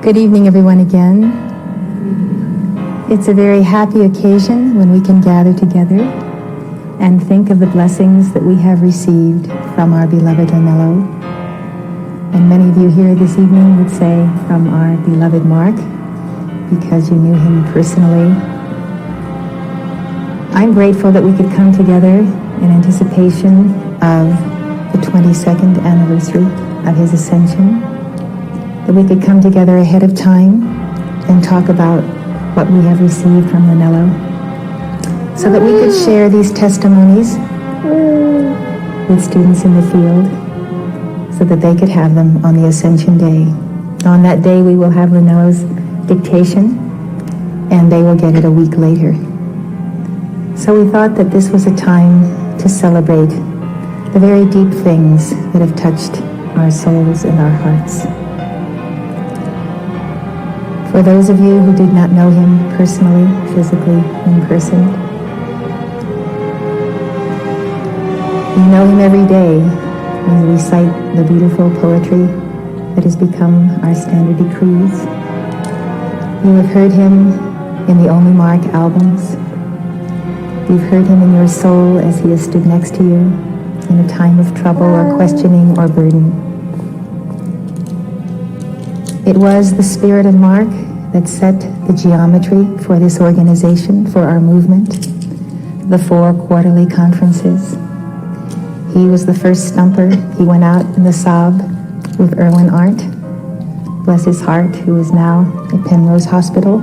Good evening, everyone, again. It's a very happy occasion when we can gather together and think of the blessings that we have received from our beloved Anello. And many of you here this evening would say from our beloved Mark, because you knew him personally. I'm grateful that we could come together in anticipation of the 22nd anniversary of his ascension, that we could come together ahead of time and talk about what we have received from Anello, so that we could share these testimonies with students in the field, so that they could have them on the Ascension Day. On that day, we will have Anello's dictation, and they will get it a week later. So we thought that this was a time to celebrate the very deep things that have touched our souls and our hearts. For those of you who did not know him personally, physically, in person, you know him every day when you recite the beautiful poetry that has become our standard decrees. You have heard him in the Only Mark albums. You've heard him in your soul as he has stood next to you in a time of trouble or questioning or burden. It was the spirit of Mark that set the geometry for this organization, for our movement, the 4 quarterly conferences. He was the first stumper. He went out in the Saab with Erwin Arndt, bless his heart, who is now at Penrose Hospital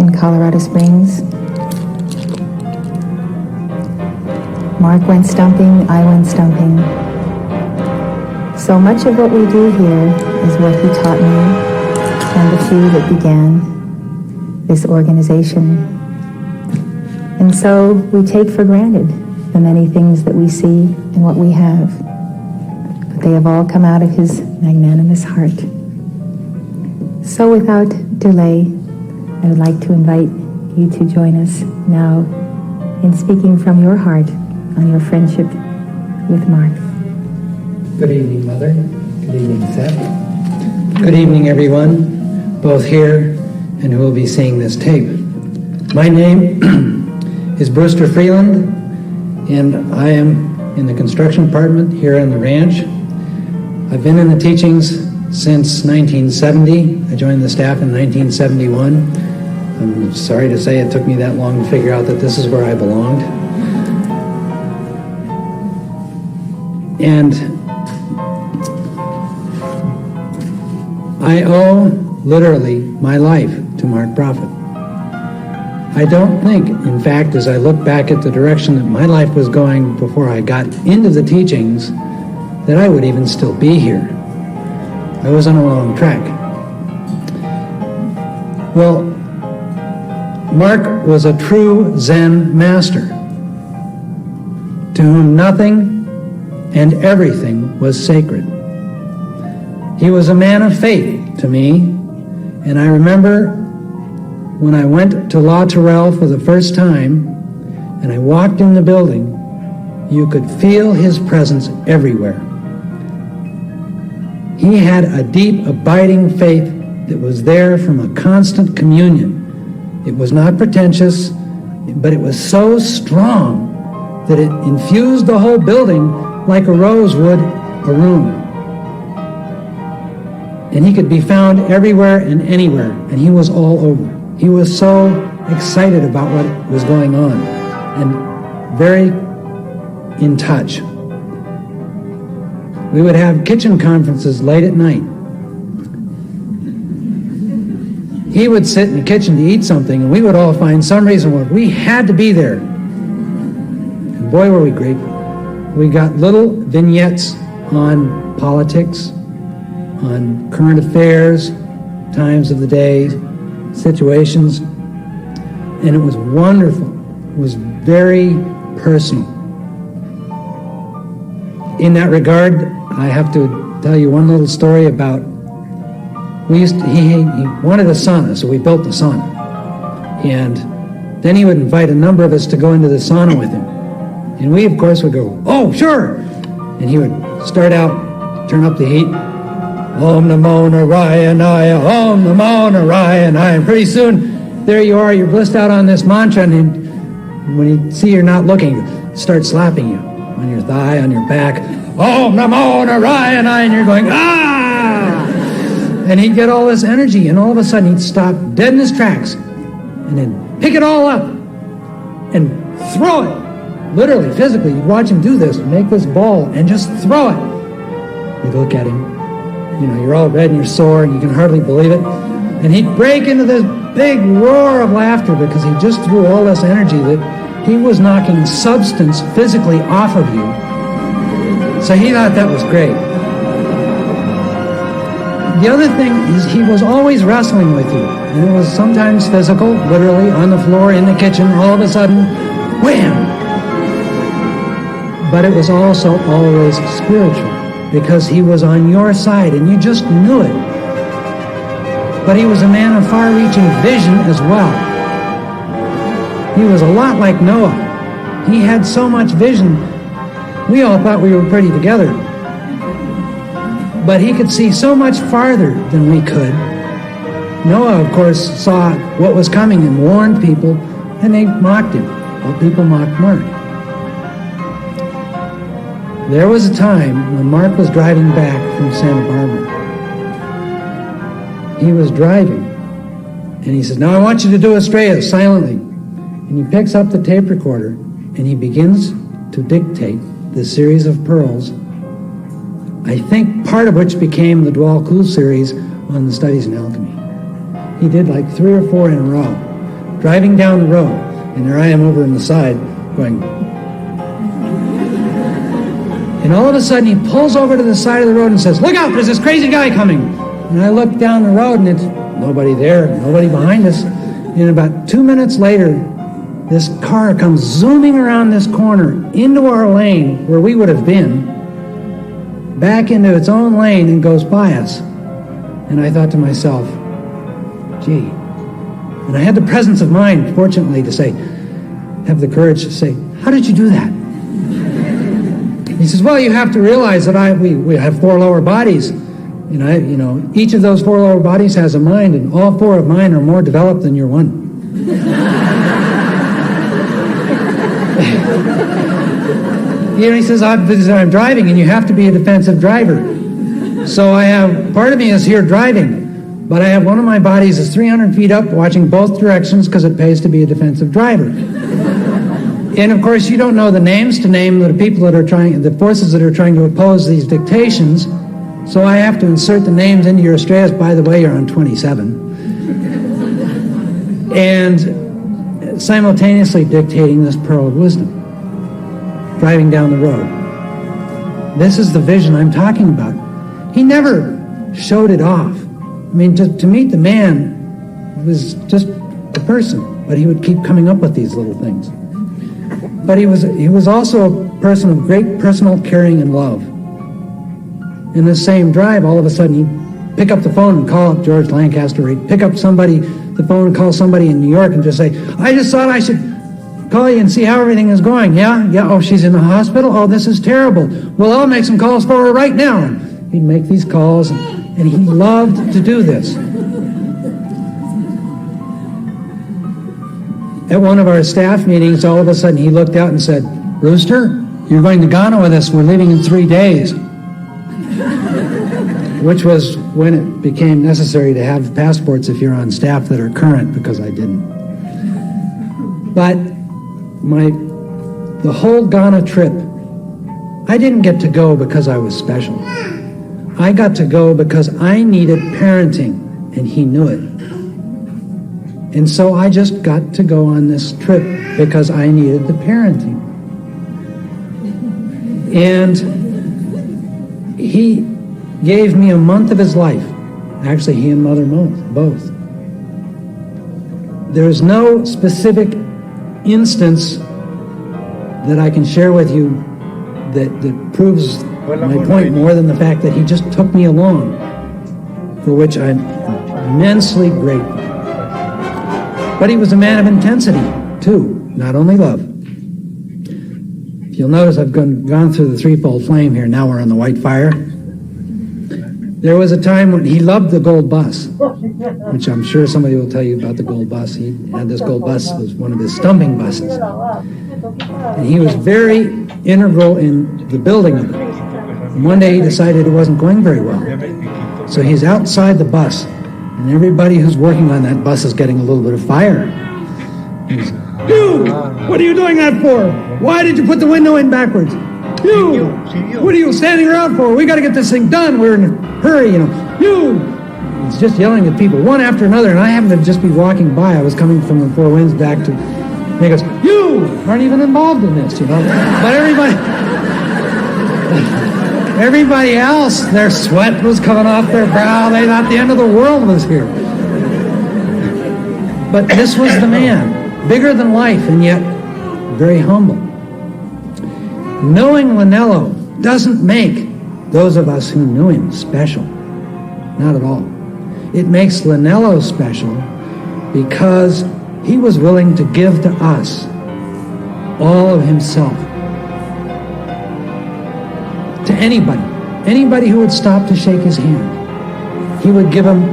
in Colorado Springs. Mark went stumping, I went stumping. So much of what we do here is what he taught me and the few that began this organization. And so we take for granted the many things that we see and what we have, but they have all come out of his magnanimous heart. So without delay, I would like to invite you to join us now in speaking from your heart on your friendship with Mark. Good evening, Mother. Good evening, Seth. Good evening, everyone, both here and who will be seeing this tape. My name is Brewster Freeland, and I am in the construction department here on the ranch. I've been in the teachings since 1970. I joined the staff in 1971. I'm sorry to say it took me that long to figure out that this is where I belonged. And I owe literally my life to Mark Prophet. I don't think, in fact, as I look back at the direction that my life was going before I got into the teachings, that I would even still be here. I was on a wrong track. Well, Mark was a true Zen master, to whom nothing and everything was sacred. He was a man of faith to me, and I remember when I went to La Tourelle for the first time, and I walked in the building, you could feel his presence everywhere. He had a deep, abiding faith that was there from a constant communion. It was not pretentious, but it was so strong that it infused the whole building like a rose would a room. And he could be found everywhere and anywhere, and he was all over. He was so excited about what was going on and very in touch. We would have kitchen conferences late at night. He would sit in the kitchen to eat something, and we would all find some reason why we had to be there. And boy, were we grateful. We got little vignettes on politics, on current affairs, times of the day, situations, and it was wonderful. It was very personal. In that regard, I have to tell you one little story about, he wanted a sauna, so we built the sauna. And then he would invite a number of us to go into the sauna with him. And we, of course, would go, oh, sure. And he would start out, turn up the heat, Om Namo Narayanaya, Om Namo Narayanaya. And pretty soon, there you are, you're blissed out on this mantra, and when you see you're not looking, start slapping you on your thigh, on your back. Om Namo Narayanaya, and you're going, ah! And he'd get all this energy, and all of a sudden he'd stop dead in his tracks, and then pick it all up, and throw it. Literally, physically, you'd watch him do this, make this ball, and just throw it. You'd look at him, you know, you're all red and you're sore, and you can hardly believe it. And he'd break into this big roar of laughter because he just threw all this energy that he was knocking substance physically off of you. So he thought that was great. The other thing is he was always wrestling with you. And it was sometimes physical, literally, on the floor, in the kitchen, all of a sudden, wham! But it was also always spiritual, because he was on your side, and you just knew it. But he was a man of far-reaching vision as well. He was a lot like Noah. He had so much vision, we all thought we were pretty together. But he could see so much farther than we could. Noah, of course, saw what was coming and warned people, and they mocked him. Well, people mocked Mark. There was a time when Mark was driving back from Santa Barbara. He was driving, and he says, now I want you to do Estrella silently. And he picks up the tape recorder, and he begins to dictate this series of pearls, I think part of which became the Dwell Cool series on the studies in alchemy. He did like 3 or 4 in a row, driving down the road, and there I am over on the side going, and all of a sudden he pulls over to the side of the road and says, look out, there's this crazy guy coming. And I look down the road and it's nobody there, nobody behind us. And about 2 minutes later, this car comes zooming around this corner into our lane where we would have been, back into its own lane, and goes by us. And I thought to myself, gee. And I had the presence of mind, fortunately, to say, have the courage to say, how did you do that? He says, well, you have to realize that we have 4 lower bodies. And each of those 4 lower bodies has a mind, and all 4 of mine are more developed than your one. He says, I'm driving, and you have to be a defensive driver. So I have, part of me is here driving, but I have one of my bodies is 300 feet up, watching both directions, because it pays to be a defensive driver. And of course, you don't know the names to name the people that are the forces that are trying to oppose these dictations. So I have to insert the names into your Estrellas. By the way, you're on 27. And simultaneously dictating this pearl of wisdom, driving down the road. This is the vision I'm talking about. He never showed it off. I mean, to meet the man was just a person, but he would keep coming up with these little things. But he was also a person of great personal caring and love. In the same drive, all of a sudden, he'd pick up the phone and call up George Lancaster, or he'd pick up the phone and call somebody in New York and just say, I just thought I should call you and see how everything is going. Yeah, oh, she's in the hospital? Oh, this is terrible. Well, I'll make some calls for her right now. And he'd make these calls, and he loved to do this. At one of our staff meetings, all of a sudden, he looked out and said, Rooster, you're going to Ghana with us. We're leaving in 3 days. Which was when it became necessary to have passports if you're on staff that are current, because I didn't. But the whole Ghana trip, I didn't get to go because I was special. I got to go because I needed parenting, and he knew it. And so I just got to go on this trip because I needed the parenting. And he gave me a month of his life. Actually, he and Mother both. There's no specific instance that I can share with you that proves my point more than the fact that he just took me along, for which I'm immensely grateful. But he was a man of intensity, too, not only love. If you'll notice, I've gone through the threefold flame here. Now we're on the white fire. There was a time when he loved the gold bus, which I'm sure somebody will tell you about the gold bus. He had this gold bus, was one of his stumping buses. And he was very integral in the building of it. And one day he decided it wasn't going very well. So he's outside the bus, and everybody who's working on that bus is getting a little bit of fire. He's, "You! What are you doing that for? Why did you put the window in backwards? You! What are you standing around for? We got to get this thing done. We're in a hurry, you know. You!" He's just yelling at people, one after another, and I happened to just be walking by. I was coming from the Four Winds back to... And he goes, "You aren't even involved in this, you know." But everybody else, their sweat was coming off their brow. They thought the end of the world was here. But this was the man, bigger than life, and yet very humble. Knowing Lanello doesn't make those of us who knew him special. Not at all. It makes Lanello special because he was willing to give to us all of himself. To anybody who would stop to shake his hand. He would give him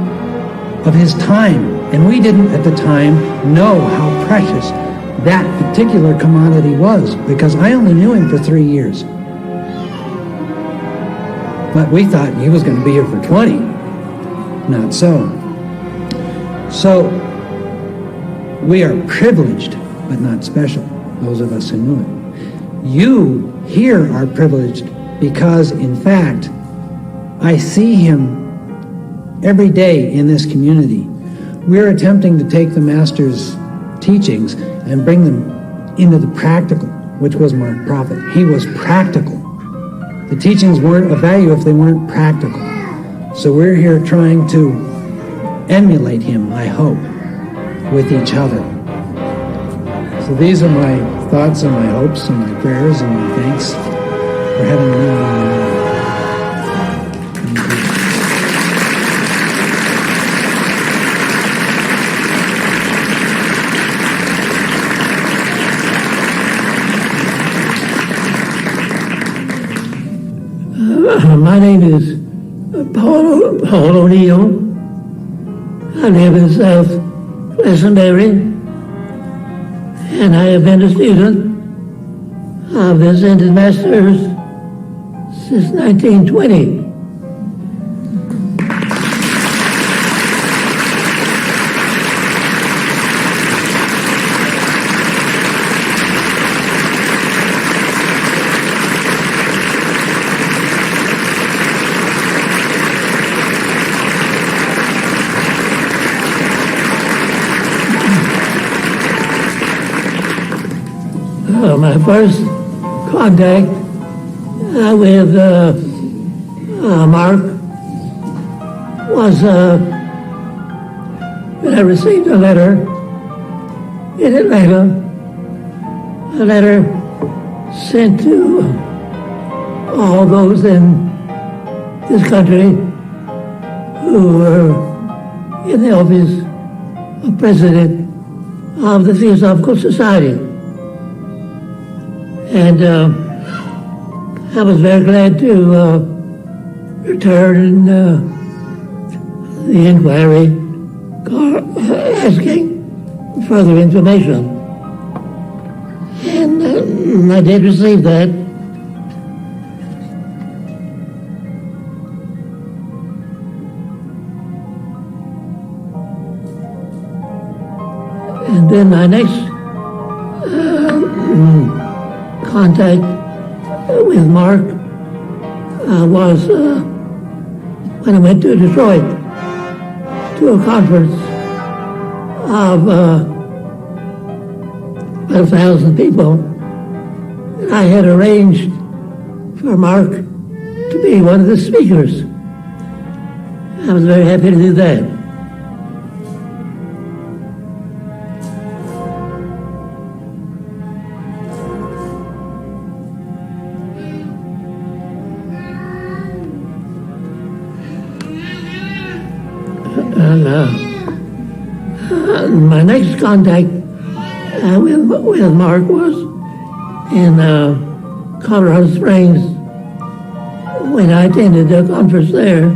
of his time, and we didn't at the time know how precious that particular commodity was, because I only knew him for 3 years. But we thought he was going to be here for 20. Not so. So, we are privileged, but not special, those of us who knew him. You here are privileged because, in fact, I see him every day in this community. We're attempting to take the Master's teachings and bring them into the practical, which was Mark Prophet. He was practical. The teachings weren't of value if they weren't practical. So we're here trying to emulate him, I hope, with each other. So these are my thoughts and my hopes and my prayers and my thanks for having me on. My name is Paul O'Neill. I live in South Glastonbury, and I have been a student of the Ascended Masters since 1920. My first contact with Mark was when I received a letter in Atlanta, a letter sent to all those in this country who were in the office of President of the Theosophical Society. And I was very glad to return the inquiry asking further information. And I did receive that. And then my next contact with Mark was when I went to Detroit to a conference of about 1,000 people. And I had arranged for Mark to be one of the speakers. I was very happy to do that. And my next contact with Mark was in Colorado Springs when I attended a conference there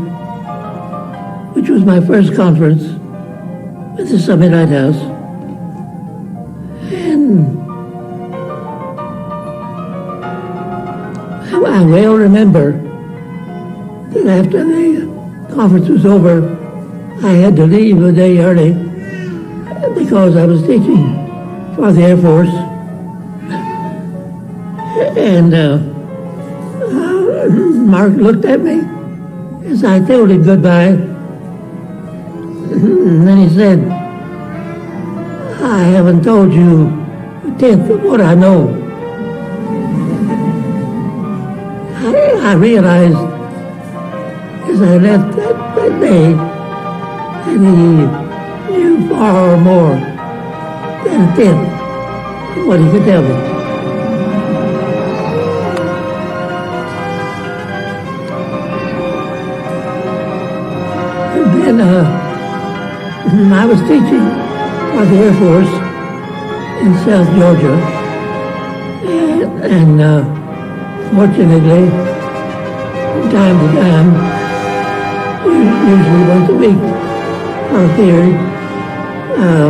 which was my first conference with the Summit Lighthouse. And I well remember that after the conference was over, I had to leave a day early because I was teaching for the Air Force. And Mark looked at me as I told him goodbye. And then he said, I haven't told you a tenth of what I know. I realized as I left that day that he knew far more than a tenth of what he could tell me. And then I was teaching for the Air Force in South Georgia, and fortunately, from time to time, usually once a week or a period,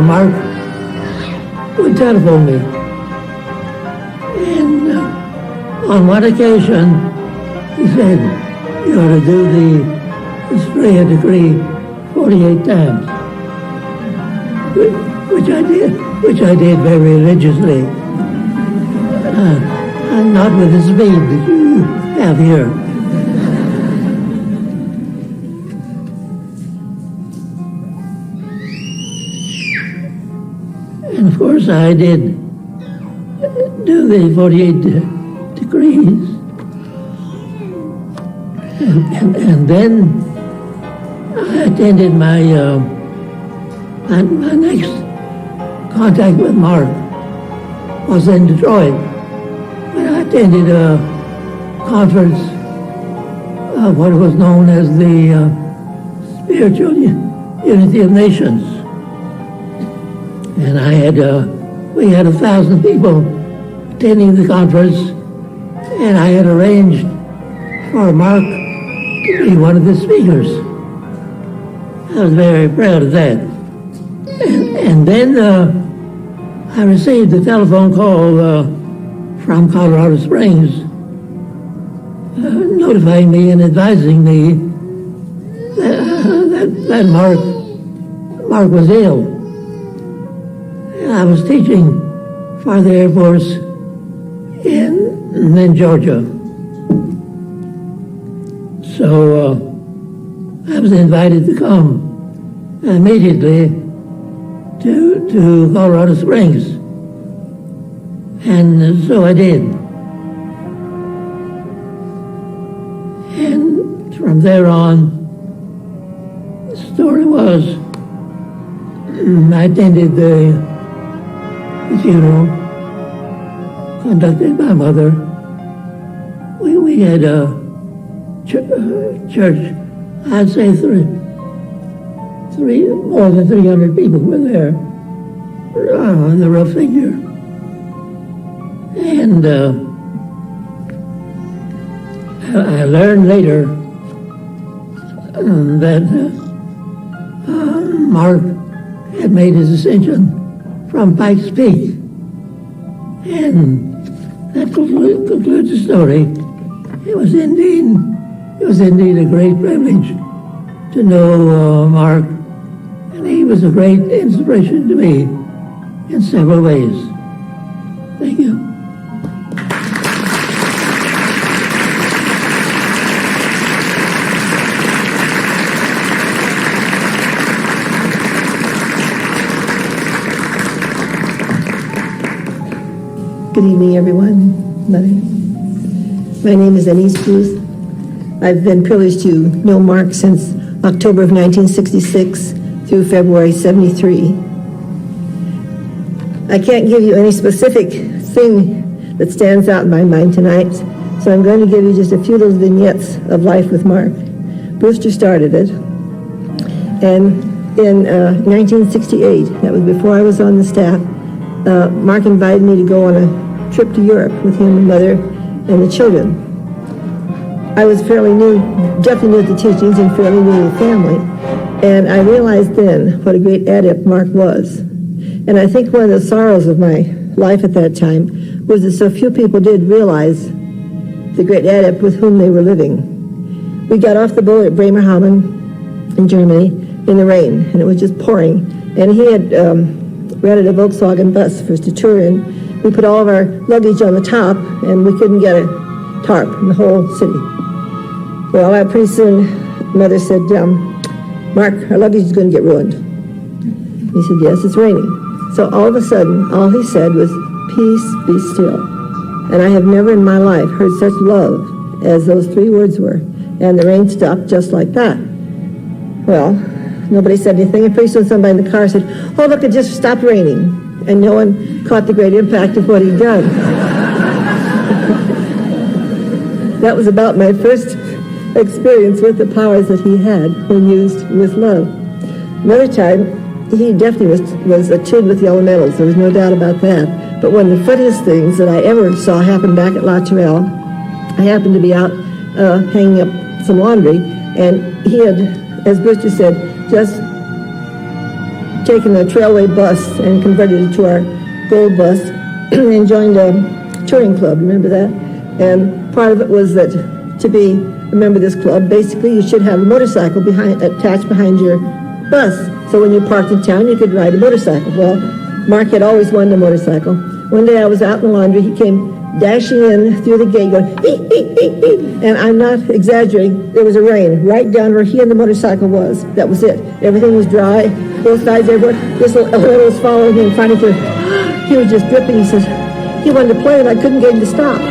Mark would telephone me. And on one occasion, he said, you ought to do the Australia degree 48 times, which I did very religiously, and not with the speed that you have here. And of course I did do the 48 degrees. And then I attended my next contact with Mark was in Detroit, when I attended a conference of what was known as the Spiritual Unity of Nations. And we had 1,000 people attending the conference, and I had arranged for Mark to be one of the speakers. I was very proud of that. And then I received a telephone call from Colorado Springs notifying me and advising me that Mark was ill. I was teaching for the Air Force in Georgia. So I was invited to come immediately to Colorado Springs. And so I did. And from there on, the story was I attended the funeral conducted by Mother. We had a church, I'd say more than 300 people were there, the rough figure. And I learned later that Mark had made his ascension from Pikes Peak. And that concludes the story. It was indeed a great privilege to know Mark, and he was a great inspiration to me in several ways. Thank you. Good evening, everyone. Mother. My name is Denise Booth. I've been privileged to know Mark since October of 1966 through February 73. I can't give you any specific thing that stands out in my mind tonight, so I'm going to give you just a few little vignettes of life with Mark. Brewster started it, and in 1968, that was before I was on the staff, Mark invited me to go on a trip to Europe with him and Mother and the children. I was fairly new, definitely new to the teachings and fairly new to the family. And I realized then what a great adept Mark was. And I think one of the sorrows of my life at that time was that so few people did realize the great adept with whom they were living. We got off the boat at Bremerhaven in Germany in the rain, and it was just pouring. And he had rented a Volkswagen bus for us to tour in. We put all of our luggage on the top, and we couldn't get a tarp in the whole city. Well, pretty soon, Mother said, Mark, our luggage is going to get ruined. He said, yes, it's raining. So all of a sudden, all he said was, peace, be still. And I have never in my life heard such love as those 3 words were. And the rain stopped just like that. Well, nobody said anything, and pretty soon somebody in the car said, oh, look, it just stopped raining. And no one caught the great impact of what he'd done. That was about my first experience with the powers that he had when used with love. Another time, he definitely was attuned with the elementals. There was no doubt about that. But one of the funniest things that I ever saw happen back at La Tourelle, I happened to be out hanging up some laundry, and he had, as Brewster said, just taken the Trailway bus and converted it to our gold bus and joined a touring club. Remember that? And part of it was that to be a member of this club, basically you should have a motorcycle attached behind your bus. So when you parked in town, you could ride a motorcycle. Well, Mark had always wanted a motorcycle. One day I was out in the laundry. He came dashing in through the gate going, ee, ee, ee, ee. And I'm not exaggerating. There was a rain right down where he and the motorcycle was. That was it. Everything was dry. Both sides everywhere. This little elevator was following him. Finally, he was just dripping. He says, he wanted to play and I couldn't get him to stop.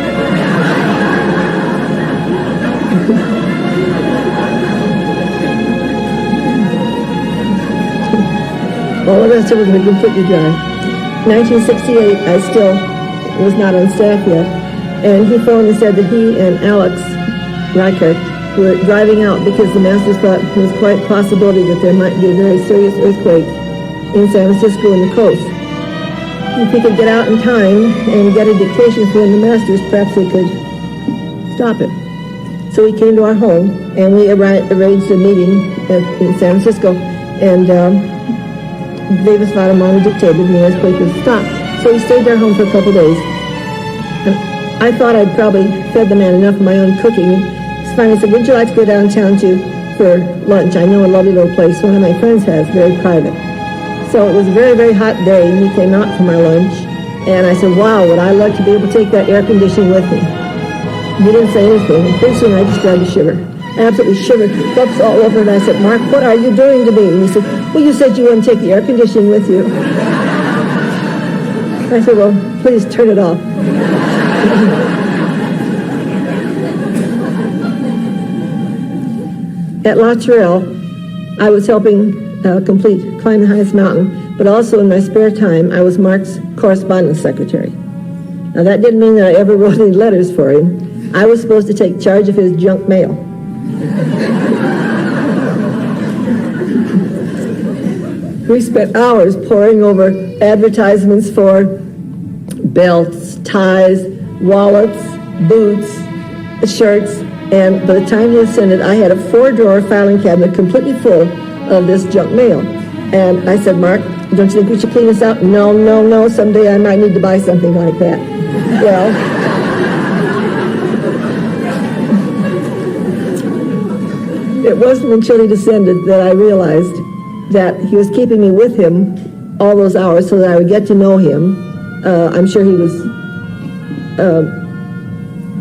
All the rest of it was completely dry. 1968, I still was not on staff yet, and he phoned and said that he and Alex Reichert were driving out because the masters thought there was quite a possibility that there might be a very serious earthquake in San Francisco and the coast. If he could get out in time and get a dictation from the masters, perhaps they could stop it. So he came to our home, and we arranged a meeting in San Francisco, and Davis Vadamana dictated and the earthquake would stop. So he stayed at our home for a couple days. And I thought I'd probably fed the man enough of my own cooking. He finally said, would you like to go downtown for lunch? I know a lovely little place one of my friends has, very private. So it was a very, very hot day, and we came out from our lunch. And I said, wow, would I like to be able to take that air conditioning with me? He didn't say anything. And pretty soon I just started to shiver. I absolutely shivered, cups all over, and I said, Mark, what are you doing to me? And he said, well, you said you wouldn't take the air conditioning with you. I said, well, please turn it off. At La Tourelle, I was helping complete Climb the Highest Mountain, but also in my spare time, I was Mark's correspondence secretary. Now, that didn't mean that I ever wrote any letters for him. I was supposed to take charge of his junk mail. We spent hours poring over advertisements for belts, ties, wallets, boots, shirts, and by the time he sent it, I had a 4-drawer filing cabinet completely full of this junk mail. And I said, Mark, don't you think we should clean this out? No, no, no, someday I might need to buy something like that. Well, it wasn't until he descended that I realized that he was keeping me with him all those hours so that I would get to know him. I'm sure he was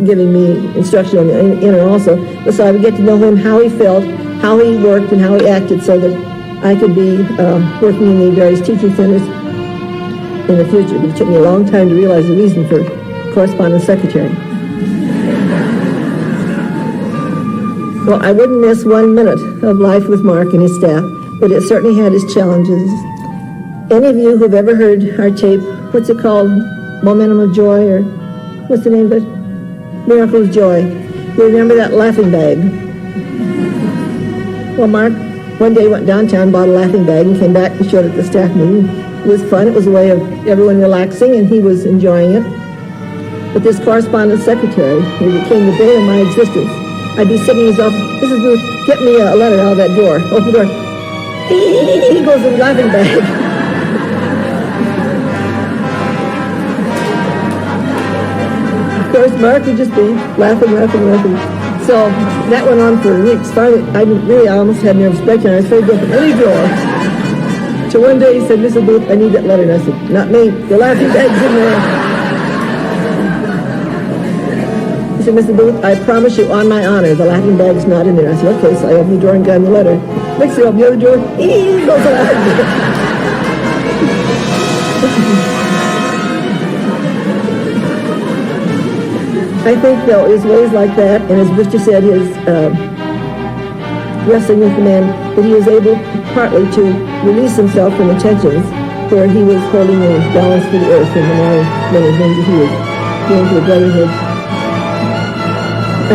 giving me instruction in it also, but so I would get to know him, how he felt, how he worked, and how he acted, so that I could be working in the various teaching centers in the future. But it took me a long time to realize the reason for correspondence secretary. Well, I wouldn't miss 1 minute of life with Mark and his staff, but it certainly had its challenges. Any of you who've ever heard our tape, what's it called? Momentum of Joy, or what's the name of it? Miracle of Joy. You remember that laughing bag? Well, Mark one day went downtown, bought a laughing bag, and came back and showed it at the staff meeting. It was fun. It was a way of everyone relaxing, and he was enjoying it. But this correspondence secretary, it became the bane of my existence. I'd be sitting in his office, Mrs. Booth, get me a letter out of that door. Open the door. He goes in the laughing bag. Of course, Mark would just be laughing. So that went on for weeks. Finally, I almost had nervous breakdown. I was afraid to open any drawer. So one day he said, Mrs. Booth, I need that letter. And I said, not me. The laughing bag's in there. He said, Mrs. Booth, I promise you on my honor, the laughing bag is not in there. I said, okay. So I opened the drawer and got the letter. Next thing I opened the other drawer, he goes the laughing bag. I think, though, it was ways like that, and as Victor said, his wrestling with the man, that he was able partly to release himself from the tensions where he was holding a balance for the earth and the many things that he was doing to the brotherhood.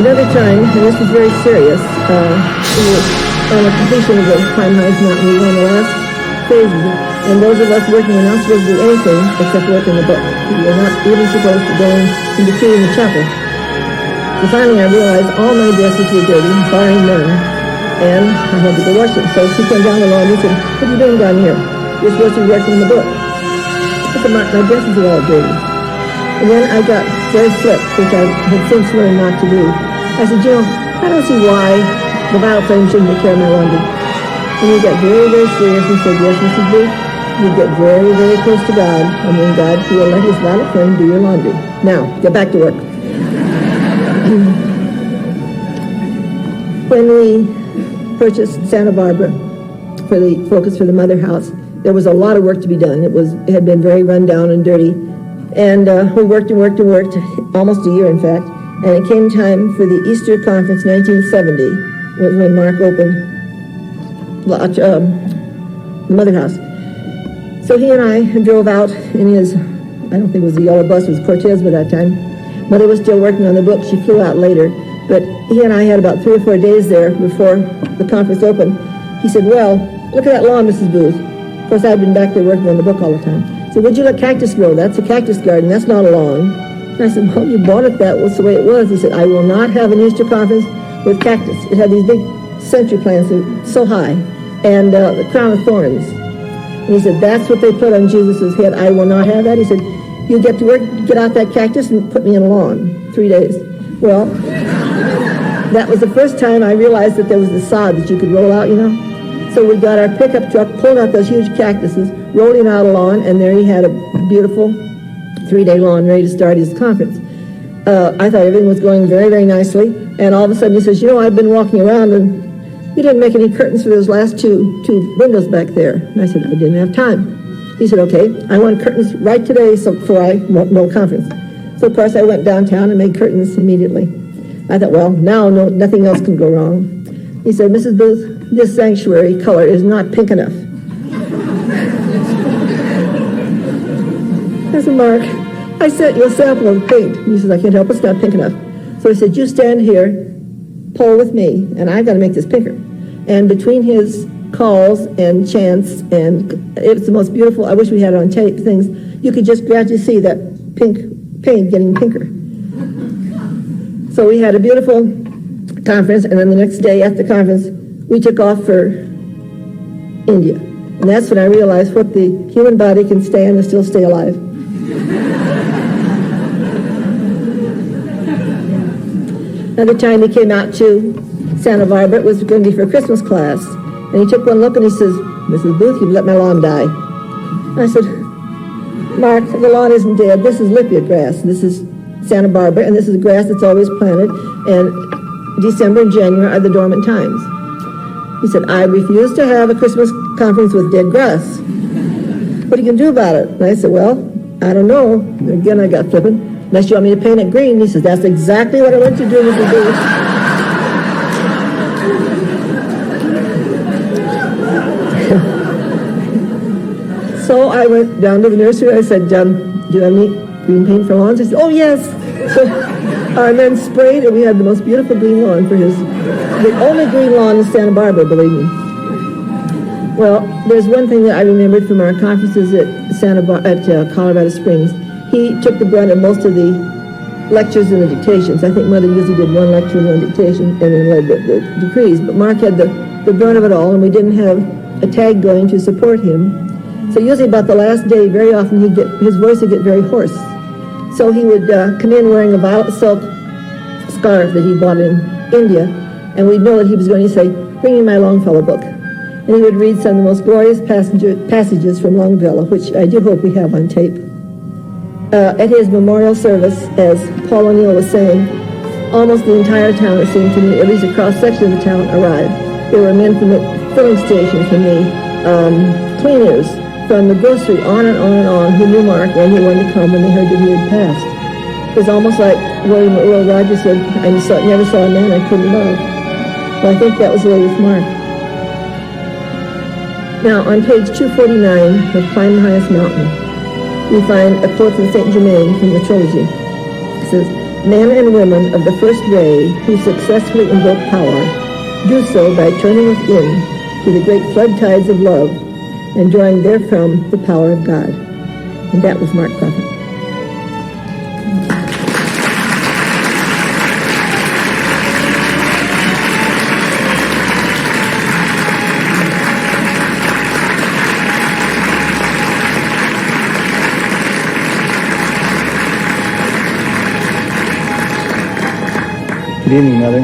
Another time, and this was very serious, we were on the completion of the Pine Heights Mountain. We were on the last phases, and those of us working were not supposed to do anything except work in the book. We were not even supposed to go in between the chapel. So finally I realized all my dresses were dirty, barring none, and I had to go wash them. So he came down the lawn and said, what are you doing down here? You're supposed to be working in the book. I said, my dresses are all dirty. And then I got very flipped, which I had since learned not to do. I said, I don't see why the Bible flame shouldn't take care of my laundry. And he got very, very serious and said, yes, Mrs. Booth, you get very, very close to God, and then God will let his violet flame do your laundry. Now, get back to work. When we purchased Santa Barbara for the Focus for the Mother House, there was a lot of work to be done. It had been very run down and dirty. And we worked, almost a year, in fact. And it came time for the Easter Conference 1970, was when Mark opened the Mother House. So he and I drove out in his, I don't think it was a yellow bus, it was Cortez by that time. Mother was still working on the book. She flew out later. But he and I had about 3 or 4 days there before the conference opened. He said, well, look at that lawn, Mrs. Booth. Of course, I'd been back there working on the book all the time. So where'd you let cactus grow? That's a cactus garden. That's not a lawn. And I said, well, you bought it that was the way it was. He said, I will not have an Easter conference with cactus. It had these big century plants that were so high, and the crown of thorns. And he said, that's what they put on Jesus' head. I will not have that. He said, you get to work, get out that cactus and put me in a lawn. 3 days. Well, that was the first time I realized that there was the sod that you could roll out, So we got our pickup truck, pulled out those huge cactuses, rolled him out a lawn, and there he had a beautiful 3-day lawn ready to start his conference. I thought everything was going very, very nicely, and all of a sudden he says, I've been walking around and you didn't make any curtains for those last two windows back there. And I said, I didn't have time. He said, okay, I want curtains right today so before I no conference. So of course I went downtown and made curtains immediately. I thought, well, now nothing else can go wrong. He said, Mrs. Booth, this sanctuary color is not pink enough. I said, Mark, I sent you a sample of paint. He says, I can't help it, it's not pink enough. So he said, you stand here, pull with me, and I've got to make this pinker. And between his calls and chants, and it's the most beautiful, I wish we had it on tape, things, you could just gradually see that pink paint getting pinker. So we had a beautiful conference, and then the next day after the conference, we took off for India. And that's when I realized what the human body can stand and still stay alive. Another time he came out to Santa Barbara, it was going to be for a Christmas class. And he took one look and he says, Mrs. Booth, you've let my lawn die. I said, Mark, the lawn isn't dead. This is Lipia grass. This is Santa Barbara, and this is grass that's always planted. And December and January are the dormant times. He said, I refuse to have a Christmas conference with dead grass. What are you going to do about it? And I said, well, I don't know. And again, I got flippant. Unless you want me to paint it green. He says, that's exactly what I want you to do, Mrs. Booth. So I went down to the nursery. I said, do you have any green paint for lawns? He said, oh, yes. So our men sprayed, and we had the most beautiful green lawn for the only green lawn in Santa Barbara, believe me. Well, there's one thing that I remembered from our conferences at Colorado Springs. He took the brunt of most of the lectures and the dictations. I think Mother usually did one lecture and one dictation and then led the decrees. But Mark had the the brunt of it all, and we didn't have a tag going to support him. So usually about the last day, very often his voice would get very hoarse. So he would come in wearing a violet silk scarf that he bought in India, and we'd know that he was going to say, "Bring me my Longfellow book." And he would read some of the most glorious passages from Longfellow, which I do hope we have on tape. At his memorial service, as Paul O'Neill was saying, almost the entire town, it seemed to me, at least a cross-section of the town, arrived. There were men from the filling station, from the cleaners, from the grocery, on and on and on, who knew Mark and who wanted to come when they heard that he had passed. It was almost like William Earl Rogers said, "I never saw a man I couldn't love." Well, I think that was the way with Mark. Now, on page 249 of Climb the Highest Mountain, we find a quote from St. Germain from the Trilogy. It says, "Men and women of the first ray who successfully invoke power do so by turning within to the great flood tides of love and drawing therefrom the power of God." And that was Mark Prophet. Good evening, Mother.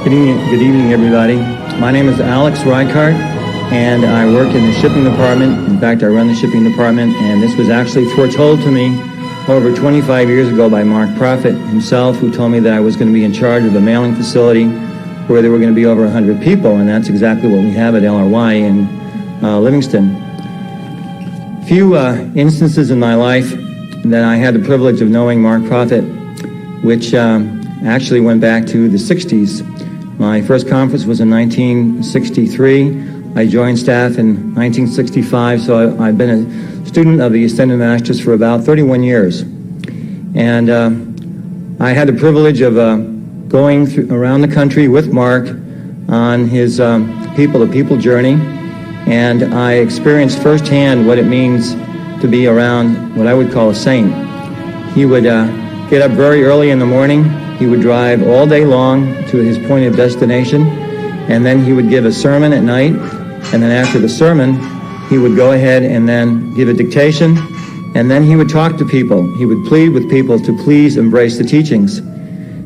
Good evening, everybody. My name is Alex Reichardt, and I work in the shipping department. In fact, I run the shipping department, and this was actually foretold to me over 25 years ago by Mark Prophet himself, who told me that I was going to be in charge of a mailing facility where there were going to be over 100 people, and that's exactly what we have at LRY in Livingston. Few instances in my life that I had the privilege of knowing Mark Prophet, which actually went back to the 60s. My first conference was in 1963. I joined staff in 1965, so I've been a student of the Ascended Masters for about 31 years. And I had the privilege of going around the country with Mark on his the people journey, and I experienced firsthand what it means to be around what I would call a saint. He would get up very early in the morning. He would drive all day long to his point of destination, and then he would give a sermon at night, and then after the sermon, he would go ahead and then give a dictation, and then he would talk to people. He would plead with people to please embrace the teachings.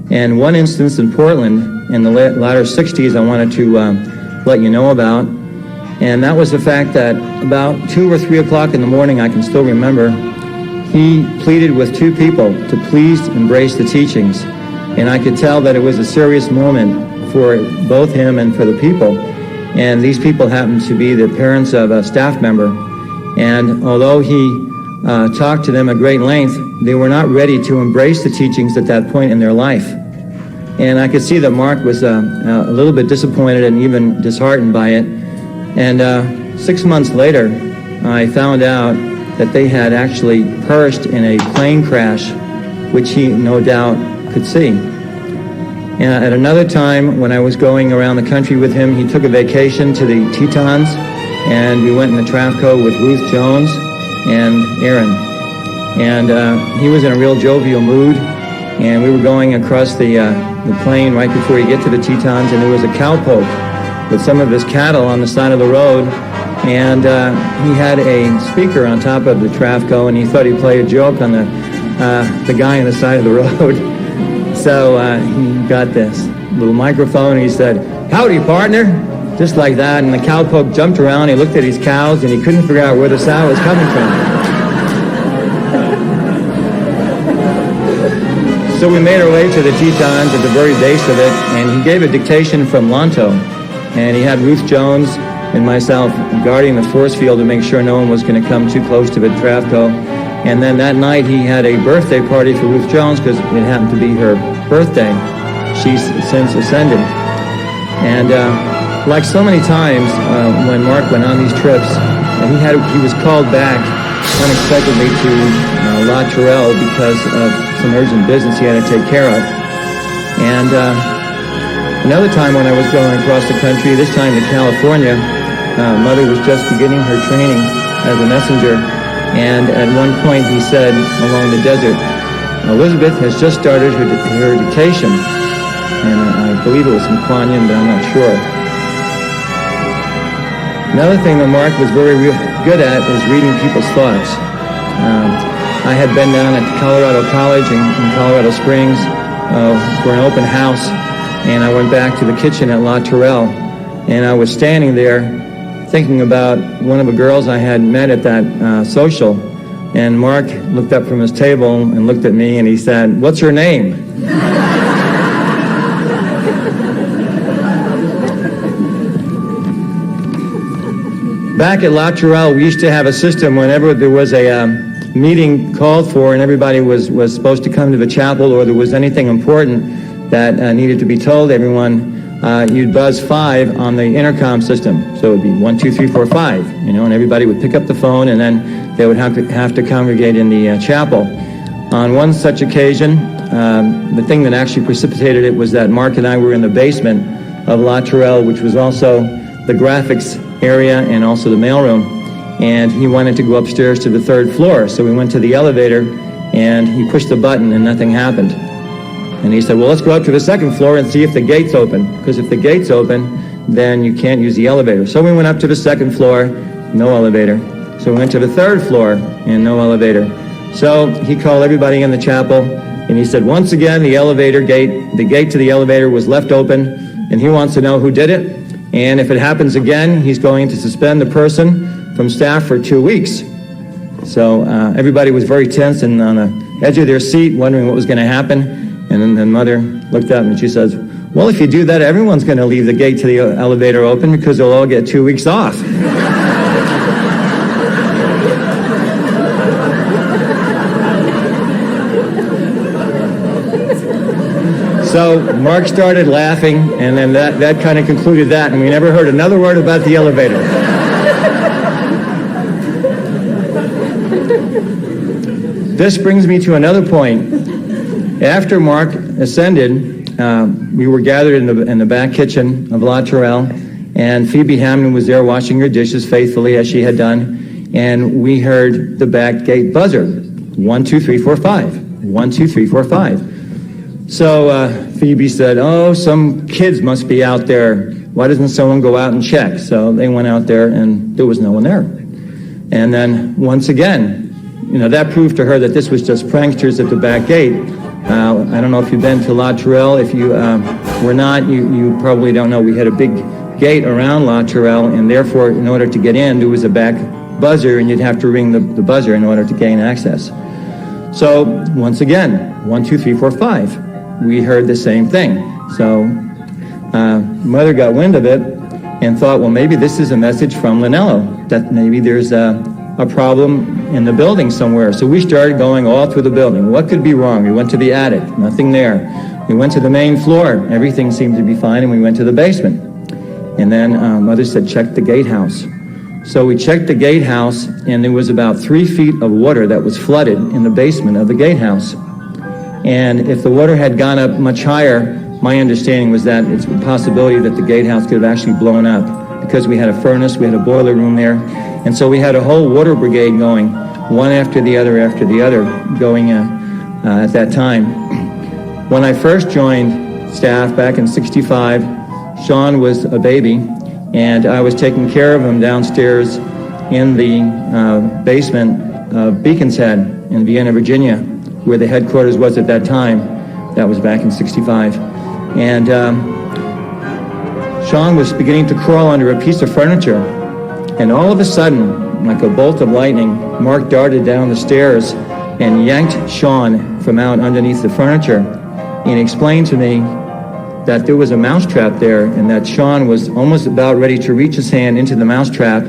And one instance in Portland in the latter 60s I wanted to let you know about, and that was the fact that about 2 or 3 o'clock in the morning, I can still remember, he pleaded with 2 people to please embrace the teachings. And I could tell that it was a serious moment for both him and for the people. And these people happened to be the parents of a staff member. And although he talked to them at great length, they were not ready to embrace the teachings at that point in their life. And I could see that Mark was a little bit disappointed and even disheartened by it. And 6 months later, I found out that they had actually perished in a plane crash, which he no doubt could see. And at another time, when I was going around the country with him, he took a vacation to the Tetons, and we went in the Trafco with Ruth Jones and Aaron. And he was in a real jovial mood, and we were going across the plain right before you get to the Tetons, and there was a cowpoke with some of his cattle on the side of the road, and he had a speaker on top of the Trafco, and he thought he'd play a joke on the guy on the side of the road. So he got this little microphone, and he said, "Howdy, partner," just like that, and the cowpoke jumped around. He looked at his cows, and he couldn't figure out where the sound was coming from. So we made our way to the Tetons at the very base of it, and he gave a dictation from Lanto, and he had Ruth Jones and myself guarding the force field to make sure no one was going to come too close to the Trafco. And then that night he had a birthday party for Ruth Jones because it happened to be her birthday. She's since ascended. And like so many times when Mark went on these trips, he was called back unexpectedly to La Tourelle because of some urgent business he had to take care of. And another time when I was going across the country, this time to California, Mother was just beginning her training as a messenger. And at one point he said, along the desert, "Elizabeth has just started her dictation." And I believe it was from Kuan Yin, but I'm not sure. Another thing that Mark was very good at is reading people's thoughts. I had been down at Colorado College in Colorado Springs for an open house, and I went back to the kitchen at La Tourelle, and I was standing there thinking about one of the girls I had met at that social, and Mark looked up from his table and looked at me and he said, "What's her name?" Back at La Tourelle, we used to have a system whenever there was a meeting called for and everybody was supposed to come to the chapel, or there was anything important that needed to be told everyone, you'd buzz 5 on the intercom system. So it would be 1, 2, 3, 4, 5, and everybody would pick up the phone, and then they would have to congregate in the chapel. On one such occasion, the thing that actually precipitated it was that Mark and I were in the basement of La Tourelle, which was also the graphics area and also the mailroom, and he wanted to go upstairs to the 3rd floor. So we went to the elevator, and he pushed the button, and nothing happened. And he said, "Well, let's go up to the 2nd floor and see if the gate's open, because if the gate's open, then you can't use the elevator." So we went up to the 2nd floor, no elevator. So we went to the 3rd floor, and no elevator. So he called everybody in the chapel, and he said, once again, the gate to the elevator was left open, and he wants to know who did it. And if it happens again, he's going to suspend the person from staff for 2 weeks. So everybody was very tense and on the edge of their seat, wondering what was going to happen. And then Mother looked up and she says, "Well, if you do that, everyone's going to leave the gate to the elevator open because they'll all get 2 weeks off." So Mark started laughing, and then that kind of concluded that, and we never heard another word about the elevator. This brings me to another point. After Mark ascended, we were gathered in the back kitchen of La Tourelle, and Phoebe Hamden was there washing her dishes faithfully as she had done, and we heard the back gate buzzer, 1, 2, 3, 4, 5, 1, 2, 3, 4, 5. So Phoebe said, "Oh, some kids must be out there. Why doesn't someone go out and check?" So they went out there, and there was no one there. And then once again, that proved to her that this was just pranksters at the back gate. I don't know if you've been to La Tourelle. If you were not, you probably don't know. We had a big gate around La Tourelle, and therefore, in order to get in, there was a back buzzer, and you'd have to ring the buzzer in order to gain access. So once again, 1, 2, 3, 4, 5. We heard the same thing. So Mother got wind of it and thought, well, maybe this is a message from Linello, that maybe there's a problem in the building somewhere. So we started going all through the building. What could be wrong? We went to the attic, nothing there. We went to the main floor, everything seemed to be fine, and we went to the basement. And then Mother said, check the gatehouse. So we checked the gatehouse, and there was about 3 feet of water that was flooded in the basement of the gatehouse. And if the water had gone up much higher, my understanding was that it's a possibility that the gatehouse could have actually blown up, because we had a furnace, we had a boiler room there, and so we had a whole water brigade going, one after the other, going at that time. When I first joined staff back in '65, Sean was a baby, and I was taking care of him downstairs in the basement of Beacon's Head in Vienna, Virginia, where the headquarters was at that time. That was back in '65. And Sean was beginning to crawl under a piece of furniture. And all of a sudden, like a bolt of lightning, Mark darted down the stairs and yanked Sean from out underneath the furniture. And he explained to me that there was a mousetrap there, and that Sean was almost about ready to reach his hand into the mousetrap,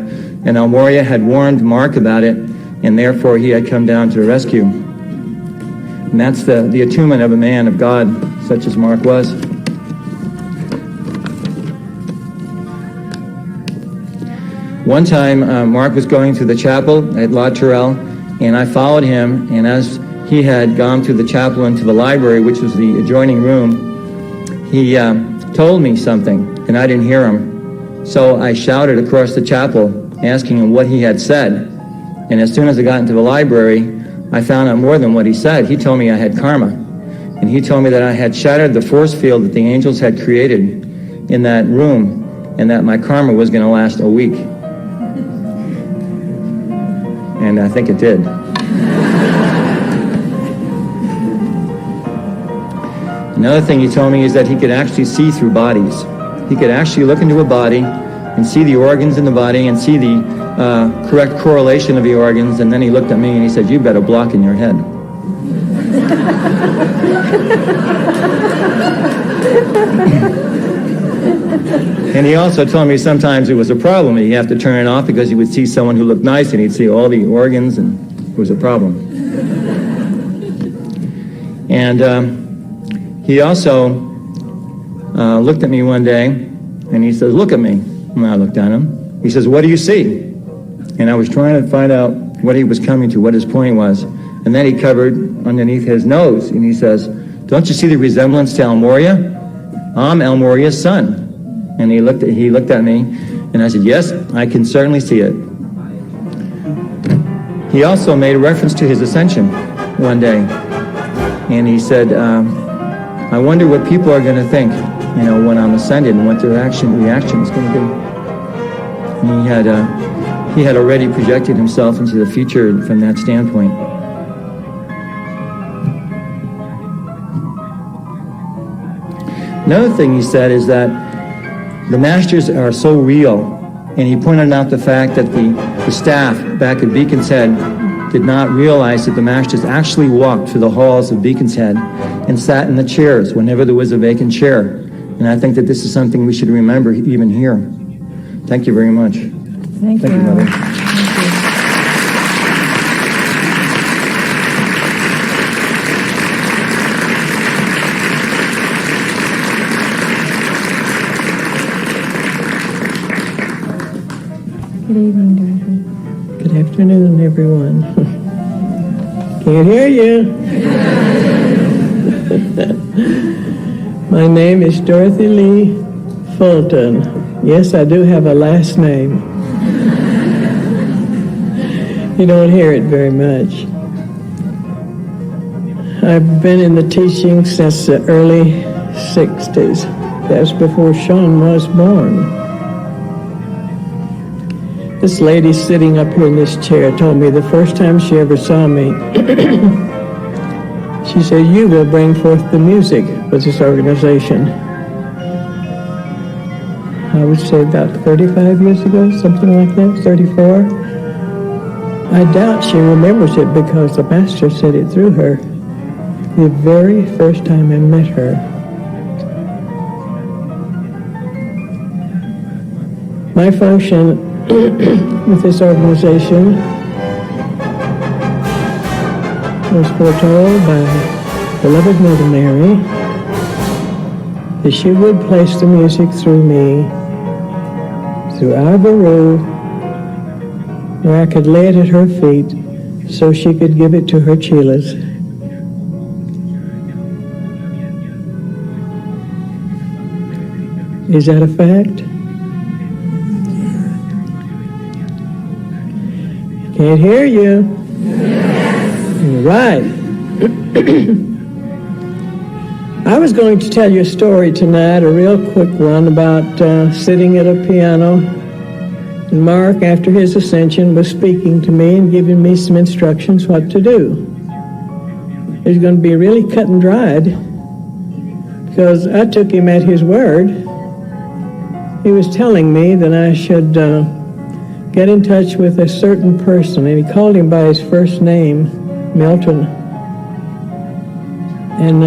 and Almoria had warned Mark about it, and therefore he had come down to the rescue. And that's the attunement of a man of God, such as Mark was. One time, Mark was going through the chapel at La Tourelle, and I followed him, and as he had gone through the chapel into the library, which was the adjoining room, he told me something, and I didn't hear him. So I shouted across the chapel, asking him what he had said. And as soon as I got into the library, I found out more than what he said. He told me I had karma. And he told me that I had shattered the force field that the angels had created in that room, and that my karma was going to last a week. and I think it did. Another thing he told me is that he could actually see through bodies. He could actually look into a body and see the organs in the body and see the correct correlation of the organs, and then he looked at me and he said, "You've got a block in your head." And he also told me sometimes it was a problem. He'd have to turn it off because he would see someone who looked nice and he'd see all the organs, and it was a problem. And he also looked at me one day and he says, "Look at me." And I looked at him. He says, "What do you see?" And I was trying to find out what he was coming to, what his point was. And then he covered underneath his nose and he says, "Don't you see the resemblance to Elmoria? I'm Elmoria's son." And he looked at me and I said, "Yes, I can certainly see it." He also made a reference to his ascension one day. And he said, "I wonder what people are going to think, when I'm ascended, and what their reaction is going to be." And he had already projected himself into the future from that standpoint. Another thing he said is that the masters are so real, and he pointed out the fact that the staff back at Beacon's Head did not realize that the masters actually walked through the halls of Beacon's Head and sat in the chairs whenever there was a vacant chair. And I think that this is something we should remember even here. Thank you very much. Thank you, Mother. Good evening, Dorothy. Good afternoon, everyone. Can't hear you. My name is Dorothy Lee Fulton. Yes, I do have a last name. You don't hear it very much. I've been in the teaching since the early 60s. That's before Sean was born. This lady sitting up here in this chair told me the first time she ever saw me, she said, "You will bring forth the music with this organization." I would say about 35 years ago, something like that, 34. I doubt she remembers it because the master said it through her the very first time I met her. My function with this organization was foretold by beloved Mother Mary that she would place the music through me, through our Baru, where I could lay it at her feet so she could give it to her chelas. Is that a fact? Can't hear you. Yes. Right. I was going to tell you a story tonight, a real quick one, about sitting at a piano. And Mark, after his ascension, was speaking to me and giving me some instructions what to do. It was going to be really cut and dried because I took him at his word. He was telling me that I should get in touch with a certain person, and he called him by his first name, Milton. And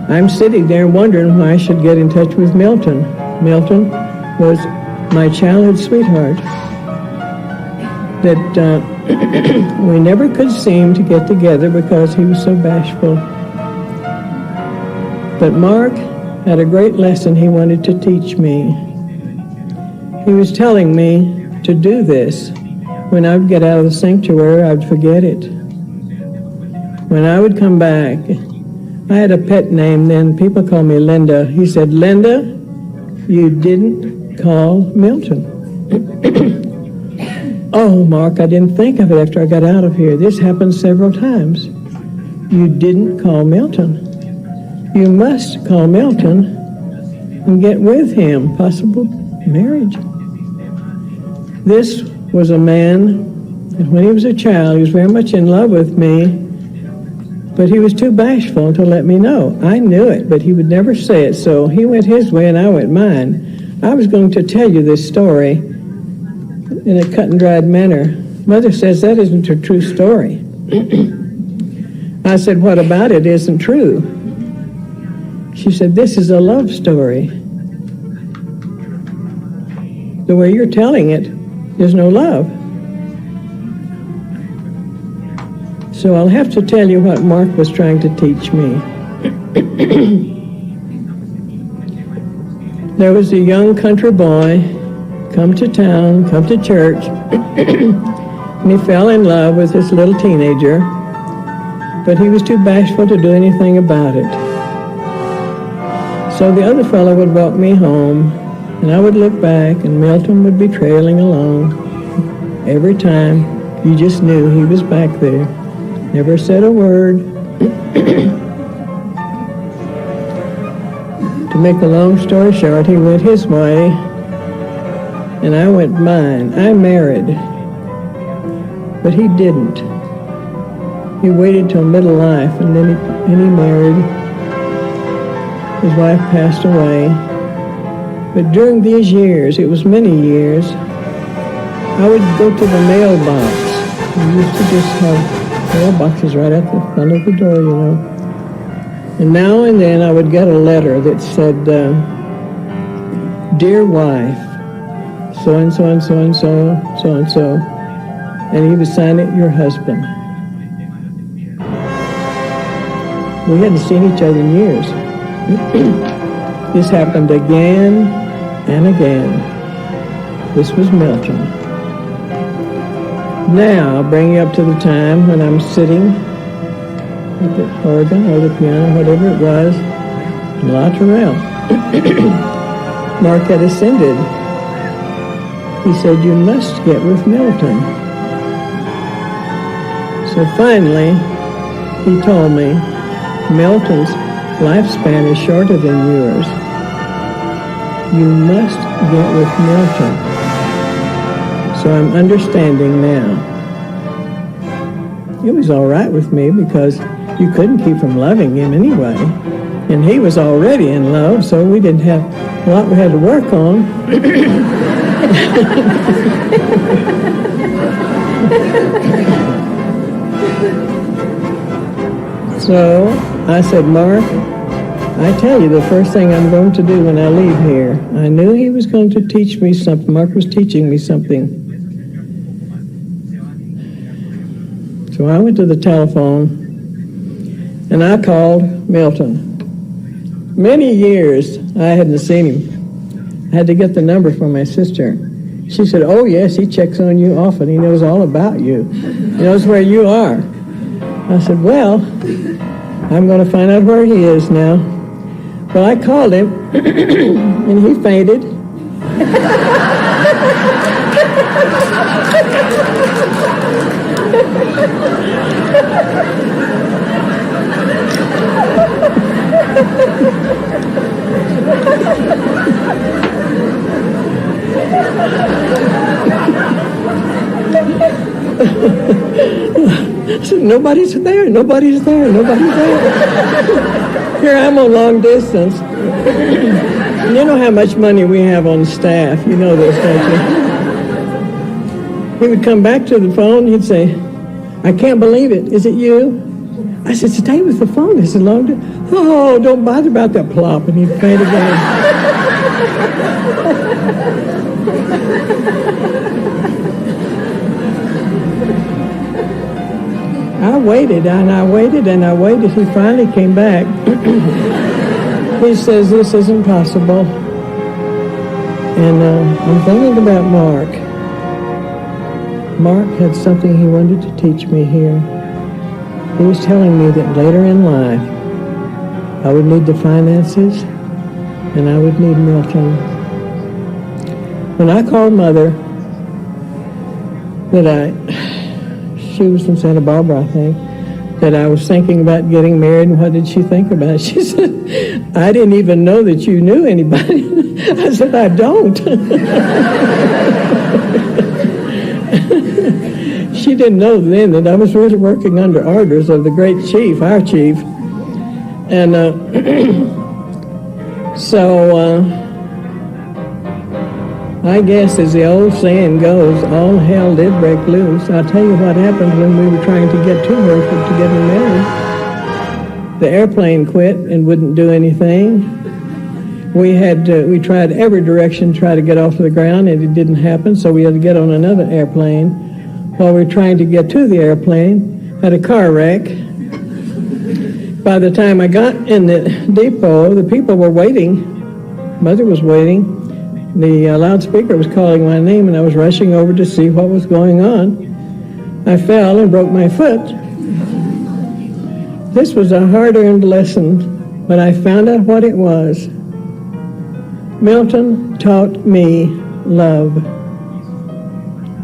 I'm sitting there wondering why I should get in touch with Milton. Milton was my childhood sweetheart that we never could seem to get together because he was so bashful. But Mark had a great lesson he wanted to teach me. He was telling me to do this. When I would get out of the sanctuary, I would forget it. When I would come back, I had a pet name then. People called me Linda. He said, "Linda, you didn't call Milton." Oh, Mark, I didn't think of it after I got out of here. This happened several times. You didn't call Milton. You must call Milton and get with him, possible marriage. This was a man, and when he was a child, he was very much in love with me, but he was too bashful to let me know. I knew it, but he would never say it, so he went his way and I went mine. I was going to tell you this story in a cut and dried manner. Mother says that isn't a true story. I said, what about it isn't true? She said, this is a love story. The way you're telling it, there's no love. So I'll have to tell you what Mark was trying to teach me. There was a young country boy, come to town, come to church, and he fell in love with this little teenager, but he was too bashful to do anything about it. So the other fellow would walk me home, and I would look back, and Milton would be trailing along. Every time, you just knew he was back there. Never said a word. To make a long story short, he went his way, and I went mine. I married, but he didn't. He waited till middle life, and then he married. His wife passed away. But during these years, it was many years, I would go to the mailbox. We used to just have mailboxes right at the front of the door, you know. And now and then I would get a letter that said, Dear wife, so-and-so and so-and-so, so-and-so, and he would sign it, your husband. We hadn't seen each other in years. This happened again and again. This was Milton. Now, I'll bring you up to the time when I'm sitting at the organ or the piano, whatever it was, in La Tourelle. Mark had ascended. He said, you must get with Milton. So finally, he told me, Milton's lifespan is shorter than yours. You must get with Milton. So I'm understanding now. It was all right with me because you couldn't keep from loving him anyway. And he was already in love, so we didn't have a lot we had to work on. So I said, Mark, I tell you the first thing I'm going to do when I leave here. I knew he was going to teach me something. Mark was teaching me something. So I went to the telephone and I called Milton. Many years I hadn't seen him. I had to get the number from my sister. She said, oh yes, he checks on you often. He knows all about you. He knows where you are. I said, well, I'm going to find out where he is now. Well, I called him, and he fainted. I said, nobody's there, nobody's there, nobody's there. Here I'm on long distance. You know how much money we have on staff. You know this, don't you? He would come back to the phone. He'd say, I can't believe it. Is it you? I said, stay with the phone. It's a long distance. Oh, don't bother about that plop. And he'd faint again. I waited, and I waited, and I waited. He finally came back. He says, this isn't possible. And I'm thinking about Mark. Mark had something he wanted to teach me here. He was telling me that later in life, I would need the finances, and I would need Milton. When I called Mother, she was from Santa Barbara, I think, that I was thinking about getting married, and what did she think about it? She said, I didn't even know that you knew anybody. I said, I don't. didn't know then that I was really working under orders of the great chief, our chief. And I guess as the old saying goes, all hell did break loose. I'll tell you what happened when we were trying to get to her to get her married. The airplane quit and wouldn't do anything. We tried every direction to try to get off the ground, and it didn't happen, so we had to get on another airplane. While we were trying to get to the airplane, had a car wreck. By the time I got in the depot, the people were waiting. Mother was waiting. The loudspeaker was calling my name, and I was rushing over to see what was going on. I fell and broke my foot. This was a hard-earned lesson, but I found out what it was. Milton taught me love.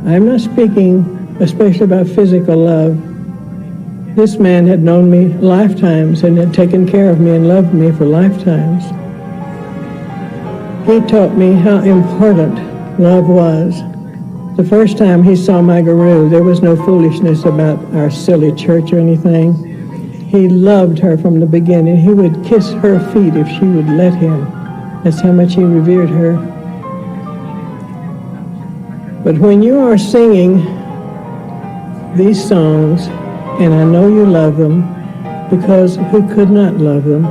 I'm not speaking especially about physical love. This man had known me lifetimes and had taken care of me and loved me for lifetimes. He taught me how important love was. The first time he saw my guru, there was no foolishness about our silly church or anything. He loved her from the beginning. He would kiss her feet if she would let him. That's how much he revered her. But when you are singing these songs, and I know you love them, because who could not love them?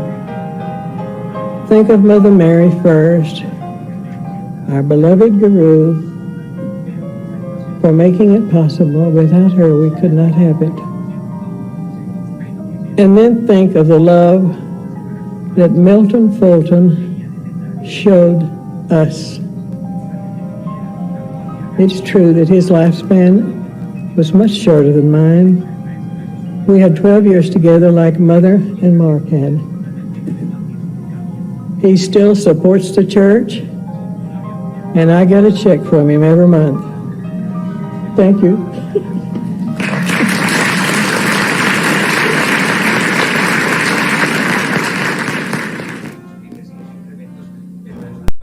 Think of Mother Mary first, our beloved guru, for making it possible. Without her, we could not have it. And then think of the love that Milton Fulton showed us. It's true that his lifespan was much shorter than mine. We had 12 years together like Mother and Mark had. He still supports the church, and I get a check from him every month. Thank you.